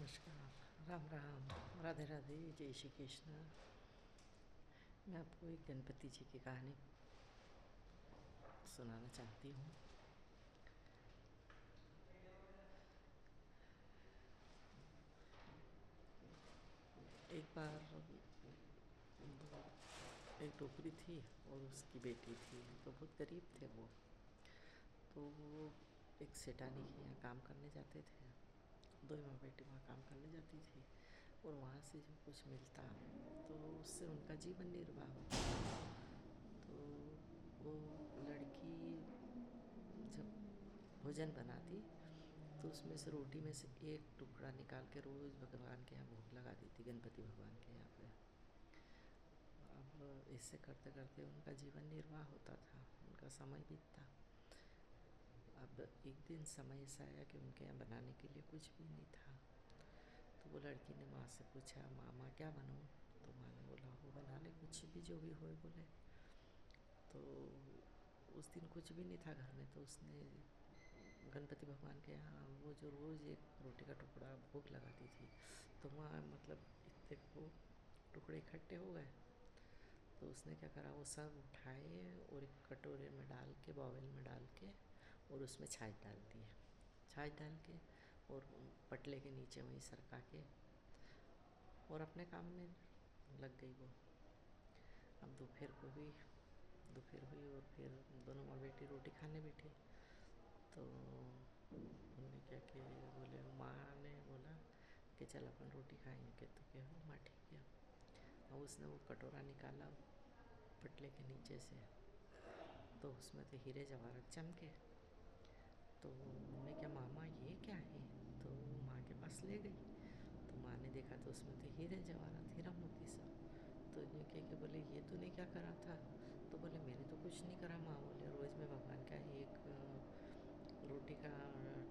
नमस्कार, राम राम, राधे राधे, जय श्री कृष्ण। मैं आपको एक गणपति जी की कहानी सुनाना चाहती हूँ। एक बार एक टोकरी थी और उसकी बेटी थी, तो बहुत गरीब थे वो। तो वो एक सेठानी के यहाँ काम करने जाते थे। दो माँ बेटी वहाँ काम करने जाती थी और वहाँ से जो कुछ मिलता तो उससे उनका जीवन निर्वाह होता। तो वो लड़की जब भोजन बनाती तो उसमें से रोटी में से एक टुकड़ा निकाल के रोज़ भगवान के यहाँ भोग लगा देती, गणपति भगवान के यहाँ पे। अब इससे करते करते उनका जीवन निर्वाह होता था, उनका समय बीतता। अब एक दिन समय ऐसा आया कि उनके यहाँ बनाने के लिए कुछ भी नहीं था। तो वो लड़की ने माँ से पूछा, माँ क्या बनाऊँ? तो माँ ने बोला, वो बना ले, कुछ भी जो भी हो बोले। तो उस दिन कुछ भी नहीं था घर में, तो उसने गणपति भगवान के यहाँ वो जो रोज़ एक रोटी का टुकड़ा भोग लगाती थी, तो वहाँ मतलब इतने वो टुकड़े इकट्ठे हो गए। तो उसने क्या करा, वो सब उठाए और एक कटोरे में डाल के, बाउल में डाल के, और उसमें छाछ डाल दिए। छाछ डाल के और पटले के नीचे वहीं सरका के और अपने काम में लग गई वो। अब दोपहर हुई और फिर दोनों माँ बेटी रोटी खाने बैठे। तो उन्होंने क्या किया, बोले, माँ ने बोला कि चल अपन रोटी खाएंगे। तो क्या हो माँ, ठीक है। और उसने वो कटोरा निकाला पटले के नीचे से, तो उसमें तो हीरे जवाहरात चमके। तो उन्होंने क्या, मामा ये क्या है? तो माँ के पास ले गई। तो माँ ने देखा तो उसमें तो हीरे जवाहरात, हीरा मोती सब। तो ये कह के बोले, ये तूने क्या करा था? तो बोले, मैंने तो कुछ नहीं करा माँ। बोले, रोज़ मैं भगवान का एक रोटी का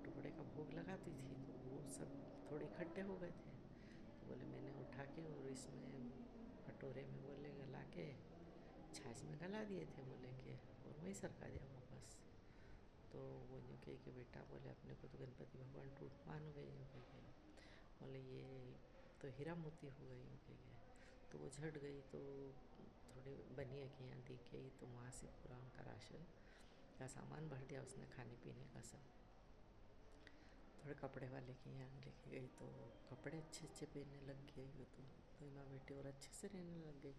टुकड़े का भोग लगाती थी, तो वो सब थोड़े इकट्ठे हो गए थे। तो बोले, मैंने उठा के और इसमें कटोरे में बोले गला के छाछ में गला दिए थे बोले के, और वहीं सरका दिया वापस। तो वो यूँ कह के, बेटा बोले, अपने को तो गणपति भगवान टूट मान गए, यूँ कह के बोले, ये तो हीरा मोती हो गई, यूँ कह के। तो वो झट गई, तो थोड़े बनिया के यहाँ देख आई, तो वहाँ से पूरा उनका राशन का सामान भर दिया उसने, खाने पीने का सब। थोड़े कपड़े वाले के यहाँ लेके गई, तो कपड़े अच्छे अच्छे पहनने लग गई वो। तो माँ बेटी और अच्छे से रहने लग गई।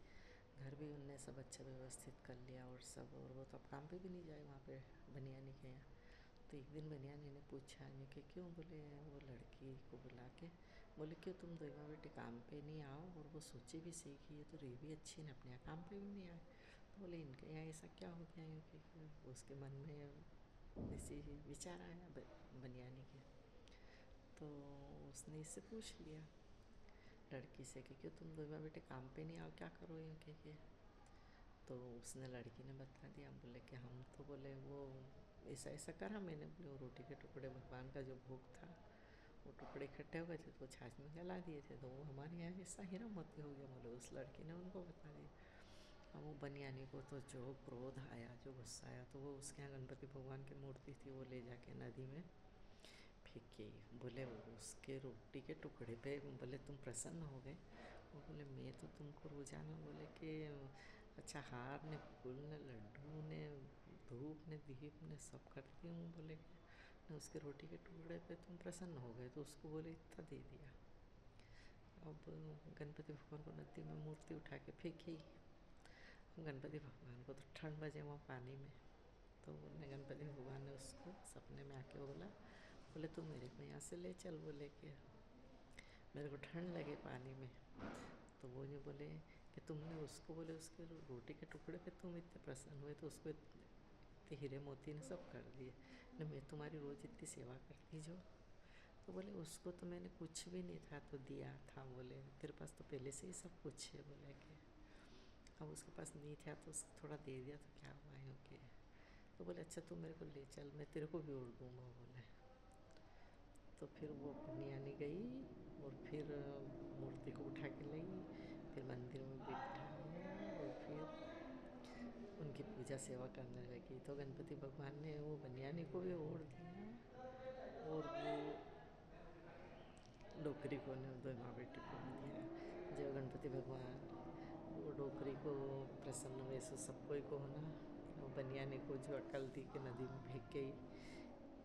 घर भी उनने सब अच्छा व्यवस्थित कर लिया और सब। और वो तो अब काम पे भी नहीं जाए वहाँ पे बनियानी के यहाँ। तो एक दिन बनियानी ने पूछा नहीं कि क्यों? बोले, वो लड़की को बुला के बोले, क्यों तुम दो माँ बेटी काम पे नहीं आओ? और वो सोचे भी सीखी है तो रही भी अच्छी है, अपने यहाँ काम पे भी नहीं आए। तो बोले, इनके यहाँ ऐसा क्या हो गया? क्योंकि उसके मन में ऐसी विचार आया बनियानी के। तो उसने इससे पूछ लिया लड़की से कि क्यों तुम दोनों बेटे काम पे नहीं आओ, क्या करो यूँ के। तो उसने लड़की ने बता दिया। बोले कि हम तो बोले वो ऐसा ऐसा करा मैंने। बोले, वो रोटी के टुकड़े भगवान का जो भोग था, वो टुकड़े इकट्ठे हो गए थे, तो छाछ में गला दिए थे, तो वो हमारे यहाँ ऐसा हीरा मोती हो गया। बोले, उस लड़की ने उनको बता दिया। अब वो बनियानी को तो जो क्रोध आया, जो गुस्सा आया, तो वो उसके यहाँ गणपति भगवान की मूर्ति थी, वो ले जाके नदी में फेंकी। बोले, उसके रोटी के टुकड़े पे बोले तुम प्रसन्न हो गए? वो बोले, मैं तो तुमको रोजाना बोले कि अच्छा हार ने, फूल ने, लड्डू ने, धूप ने, दीप ने सब करती हूँ। बोले कि उसके रोटी के टुकड़े पे तुम प्रसन्न हो गए, तो उसको बोले इतना दे दिया। अब गणपति भगवान को नदी में मूर्ति उठा के फेंकी। गणपति भगवान को तो ठंड बजे वहाँ पानी में। तो बोलने गणपति भगवान ने उसको सपने में आके बोले तू मेरे को यहाँ से ले चल, बोले कि मेरे को ठंड लगे पानी में। तो वो यूँ बोले कि तुमने उसको बोले उसके रोटी के टुकड़े पे तुम इतने प्रसन्न हुए, तो उसको इतने हीरे मोती ने सब कर दिए न, मैं तुम्हारी रोज़ इतनी सेवा करती जो। तो बोले, उसको तो मैंने कुछ भी नहीं था तो दिया था। बोले, तेरे पास तो पहले से ही सब कुछ है। बोले कि अब उसके पास नहीं था तो उसको थोड़ा दे दिया तो क्या हुआ यूँ के। तो बोले, अच्छा तू मेरे को ले चल, मैं तेरे को भी ओढ़ दूँगा। बोले, तो फिर वो बनियानी गई और फिर मूर्ति को उठा के लाई, फिर मंदिर में बिठाया और फिर उनकी पूजा सेवा करने लगी। तो गणपति भगवान ने वो बनियानी को भी ओढ़ दिया और वो डोकरी को ने दो माँ बेटी को भी दिया। जय गणपति भगवान। वो डोकरी को प्रसन्न वैसे सबको को होना, वो बनियाने को जो अकल थी कि नदी में फेंक के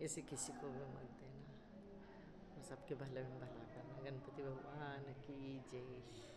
ऐसे किसी को भी मत देना, और सबके भले में भला करना। गणपति भगवान की जय।